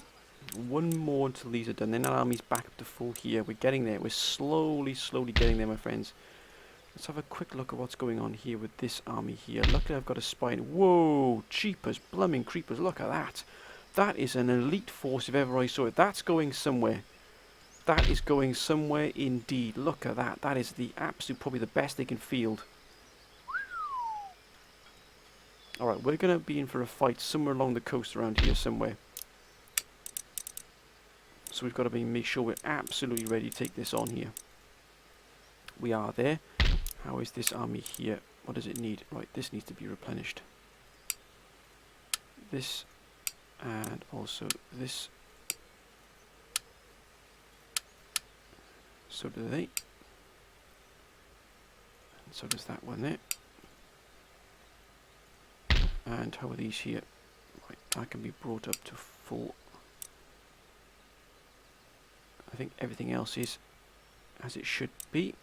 one more until these are done. Then our army's back up to full here. We're getting there. We're slowly getting there, my friends. Let's have a quick look at what's going on here with this army here. Luckily I've got a spy. Whoa, cheapers, blooming creepers. Look at that. That is an elite force if ever I saw it. That's going somewhere. That is going somewhere indeed. Look at that. That is the absolute, probably the best they can field. Alright, we're going to be in for a fight somewhere along the coast around here somewhere. So we've got to make sure we're absolutely ready to take this on here. We are there. How is this army here? What does it need? Right, this needs to be replenished. This, and also this. So do they. And so does that one there. And how are these here? Right, that can be brought up to full. I think everything else is as it should be.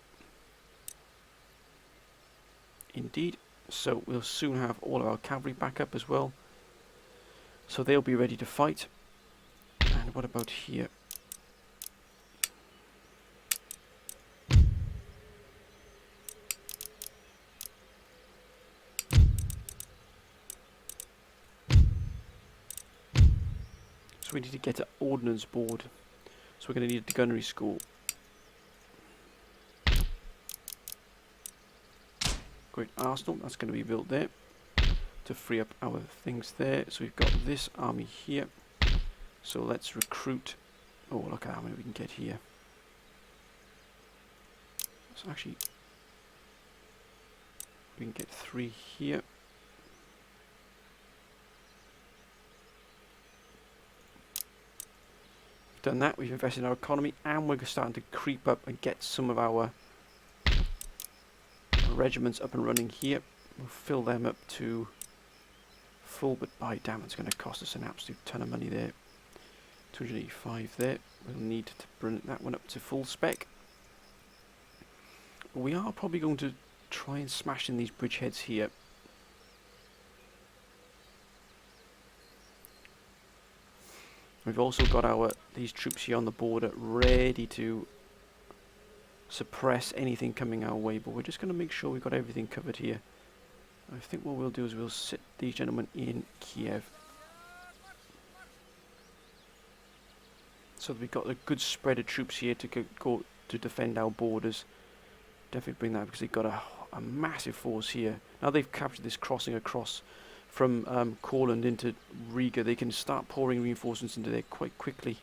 Indeed. So we'll soon have all of our cavalry back up as well. So they'll be ready to fight. And what about here? So we need to get an ordnance board. So we're going to need the gunnery school. Great arsenal, that's going to be built there to free up our things there. So we've got this army here. So let's recruit. Oh, look at how many we can get here. So actually, we can get 3 here. Done that, we've invested in our economy, and we're starting to creep up and get some of our regiments up and running here. We'll fill them up to full, but by damn, it's going to cost us an absolute ton of money there. 285 there. We'll need to bring that one up to full spec. We are probably going to try and smash in these bridgeheads here. We've also got these troops here on the border ready to suppress anything coming our way, but we're just going to make sure we've got everything covered here. I think what we'll do is we'll sit these gentlemen in Kiev, so that we've got a good spread of troops here to go to defend our borders. Definitely bring that, because they've got a massive force here. Now they've captured this crossing across from Courland into Riga, they can start pouring reinforcements into there quite quickly.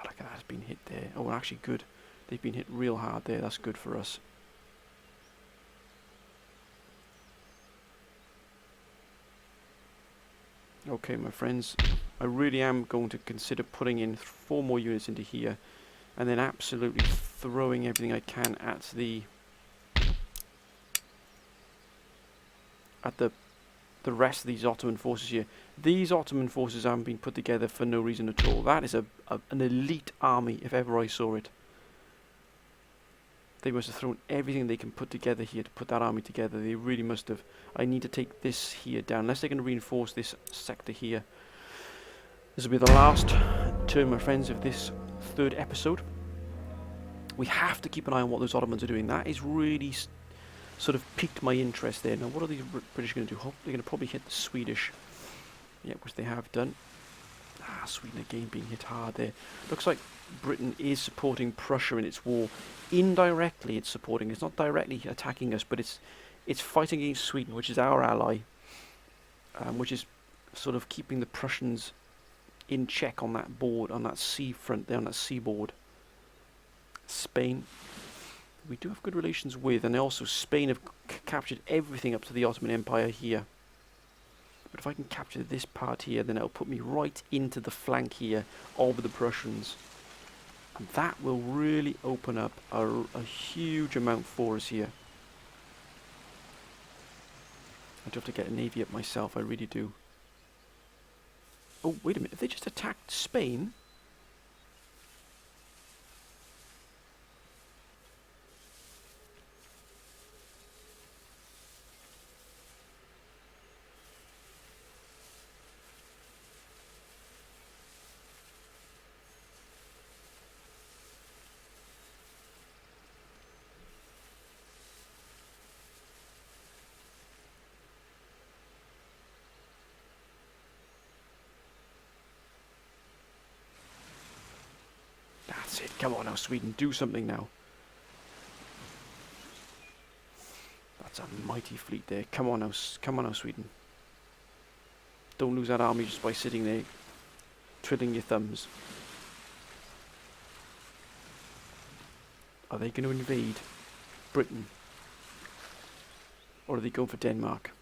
Look at that, it's been hit there. Oh, actually good. They've been hit real hard there. That's good for us. Okay, my friends, I really am going to consider putting in 4 more units into here, and then absolutely throwing everything I can at the rest of these Ottoman forces here. These Ottoman forces haven't been put together for no reason at all. That is an elite army, if ever I saw it. They must have thrown everything they can put together here to put that army together. They really must have. I need to take this here down. Unless they're going to reinforce this sector here. This will be the last turn, my friends, of this 3rd episode. We have to keep an eye on what those Ottomans are doing. That is really sort of piqued my interest there. Now, what are these British going to do? They're going to probably hit the Swedish. Yeah, which they have done. Sweden again being hit hard there. Looks like Britain is supporting Prussia in its war. Indirectly it's supporting. It's not directly attacking us, but it's fighting against Sweden, which is our ally, which is sort of keeping the Prussians in check on that board, on that sea front there, on that seaboard. Spain, we do have good relations with, and also Spain have captured everything up to the Ottoman Empire here. But if I can capture this part here, then it'll put me right into the flank here of the Prussians. And that will really open up a huge amount for us here. I do have to get a navy up myself, I really do. Oh, wait a minute, have they just attacked Spain? That's it. Come on now, Sweden. Do something now. That's a mighty fleet there. Come on now. Come on now, Sweden. Don't lose that army just by sitting there twiddling your thumbs. Are they going to invade Britain? Or are they going for Denmark?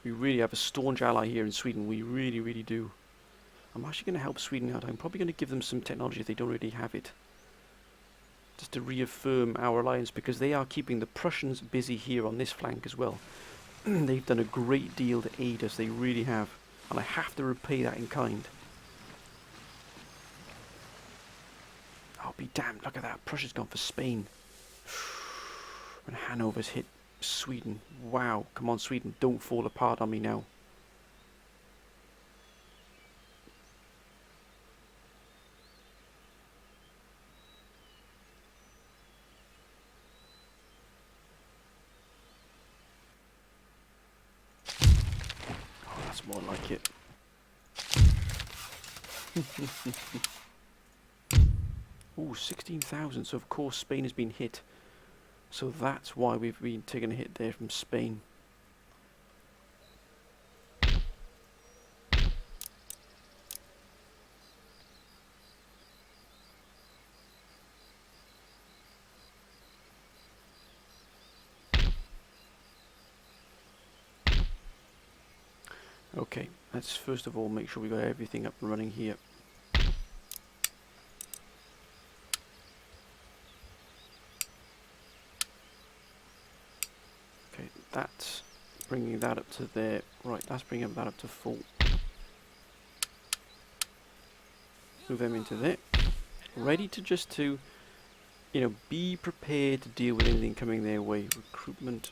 We really have a staunch ally here in Sweden. We really, really do. I'm actually going to help Sweden out. I'm probably going to give them some technology if they don't already have it. Just to reaffirm our alliance, because they are keeping the Prussians busy here on this flank as well. They've done a great deal to aid us. They really have. And I have to repay that in kind. I'll be damned. Look at that. Prussia's gone for Spain. And Hanover's hit Sweden. Wow. Come on, Sweden. Don't fall apart on me now. More like it. Ooh, 16,000. So of course Spain has been hit. So that's why we've been taking a hit there from Spain. Okay, let's first of all make sure we got everything up and running here. bringing that up to there. Right, that's bringing that up to full. Move them into there. Ready to just to, you know, be prepared to deal with anything coming their way. Recruitment.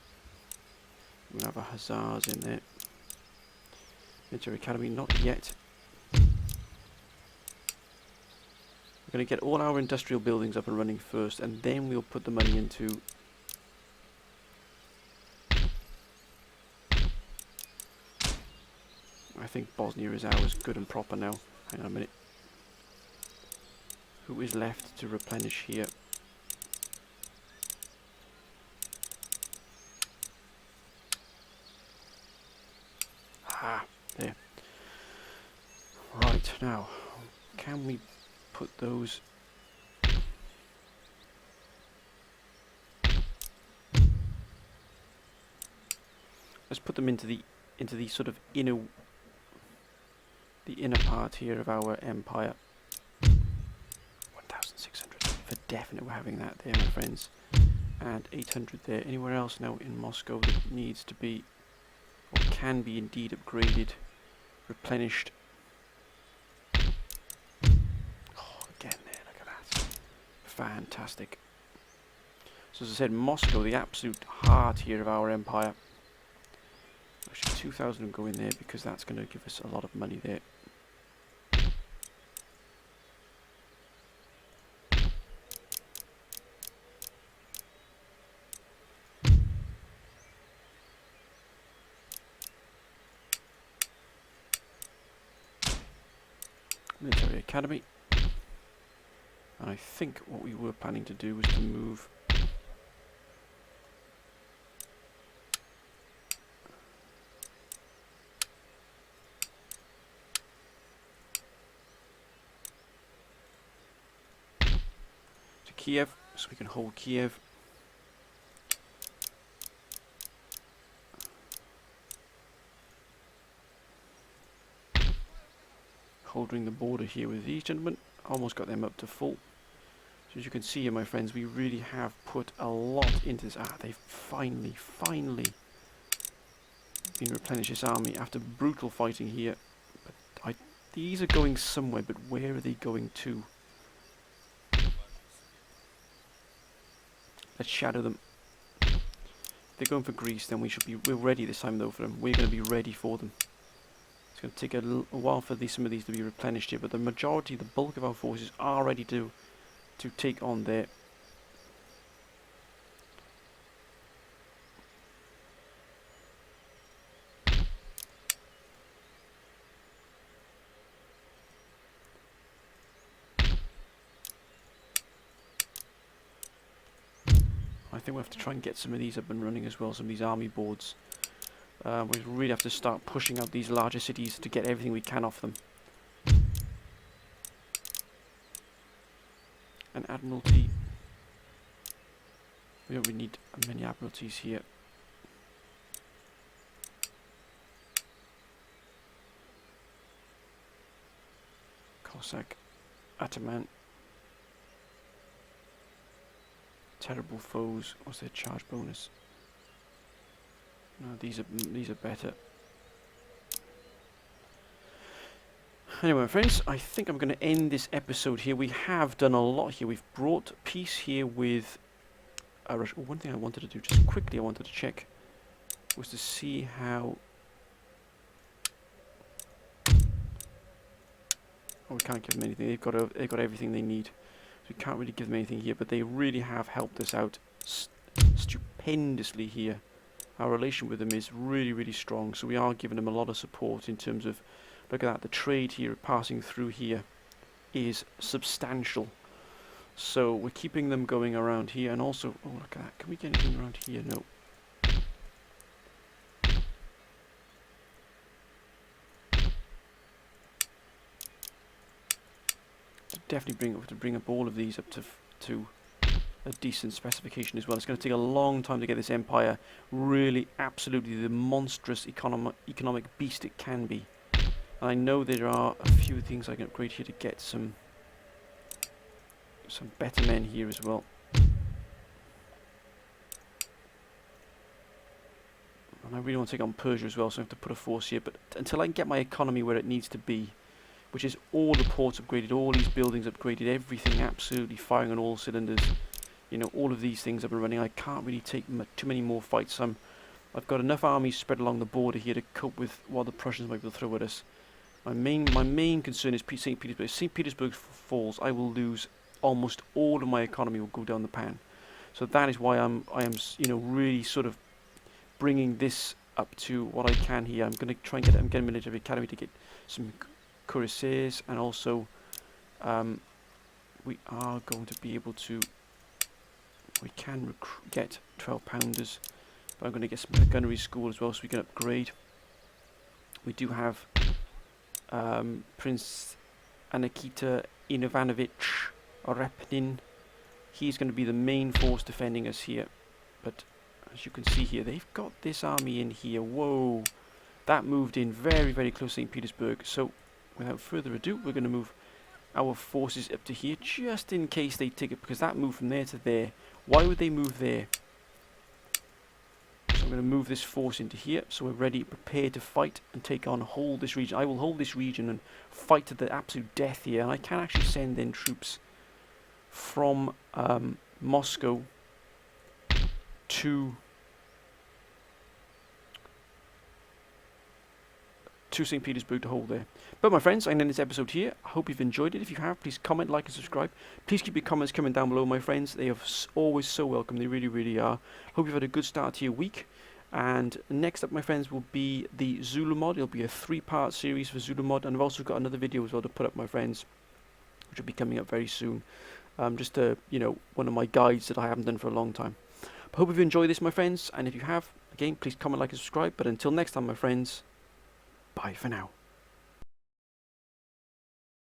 We'll have a hussars in there. Military Academy, not yet. We're going to get all our industrial buildings up and running first, and then we'll put the money into... I think Bosnia is ours, good and proper now. Hang on a minute. Who is left to replenish here? Ah, there. Right, now, can we put those... Let's put them into the sort of inner part here of our empire. 1,600 for definite. We're having that there, my friends, and 800 there. Anywhere else now in Moscow that needs to be or can be indeed upgraded, replenished? Oh, again there. Look at that. Fantastic. So as I said, Moscow, the absolute heart here of our empire. Actually, 2,000 will go in there because that's going to give us a lot of money there. Military Academy. And I think what we were planning to do was to move to Kiev, so we can hold Kiev. Holding the border here with these gentlemen. Almost got them up to full. So as you can see here, my friends, we really have put a lot into this. Ah, they've finally been replenished, this army, after brutal fighting here. But these are going somewhere, but where are they going to? Let's shadow them. If they're going for Greece, then we're ready this time though for them. We're going to be ready for them. It's going to take a while for some of these to be replenished here, but the majority, the bulk of our forces are ready to take on there. I think we'll have to try and get some of these up and running as well, some of these army boards. We really have to start pushing out these larger cities to get everything we can off them. An admiralty. We don't really need many admiralties here. Cossack, Ataman. Terrible foes. What's their charge bonus? No, these are better. Anyway, my friends, I think I'm going to end this episode here. We have done a lot here. We've brought peace here with Russia. Oh, one thing I wanted to do, just quickly, I wanted to check, was to see how... Oh, we can't give them anything. They've got everything they need. So we can't really give them anything here, but they really have helped us out stupendously here. Our relation with them is really, really strong, so we are giving them a lot of support in terms of, look at that, the trade here passing through here is substantial. So we're keeping them going around here, and also, oh look at that, can we get anything around here? No. Definitely bring up all of these up to a decent specification as well. It's going to take a long time to get this empire really absolutely the monstrous economic beast it can be. And I know there are a few things I can upgrade here to get some better men here as well. And I really want to take on Persia as well, so I have to put a force here. But until I can get my economy where it needs to be, which is all the ports upgraded, all these buildings upgraded, everything absolutely firing on all cylinders. You know, all of these things I've been running. I can't really take too many more fights. I've got enough armies spread along the border here to cope with what the Prussians might be able to throw at us. My main concern is St. Petersburg. If St. Petersburg falls, I will lose almost all of my economy. Will go down the pan. So that is why I am really sort of bringing this up to what I can here. I'm going to try and get a military academy to get some cuirassiers, and also we are going to be able to. We can get 12 pounders, but I'm going to get some gunnery school as well, so we can upgrade. We do have Prince Anakita Ivanovich Repnin. He's going to be the main force defending us here, but as you can see here, they've got this army in here. Whoa, that moved in very, very close to St. Petersburg. So without further ado, we're going to move our forces up to here, just in case they take it, because that moved from there to there. Why would they move there? So I'm going to move this force into here, so we're ready, prepared to fight and hold this region. I will hold this region and fight to the absolute death here, and I can actually send in troops from Moscow to St. Petersburg to hold there. But my friends, I end this episode here. I hope you've enjoyed it. If you have, please comment, like and subscribe. Please keep your comments coming down below, my friends. They are always so welcome. They really, really are. Hope you've had a good start to your week. And next up, my friends, will be the Zulu mod. It'll be a 3-part series for Zulu mod. And I've also got another video as well to put up, my friends, which will be coming up very soon. Just one of my guides that I haven't done for a long time. But hope you've enjoyed this, my friends. And if you have, again, please comment, like and subscribe. But until next time, my friends, bye for now.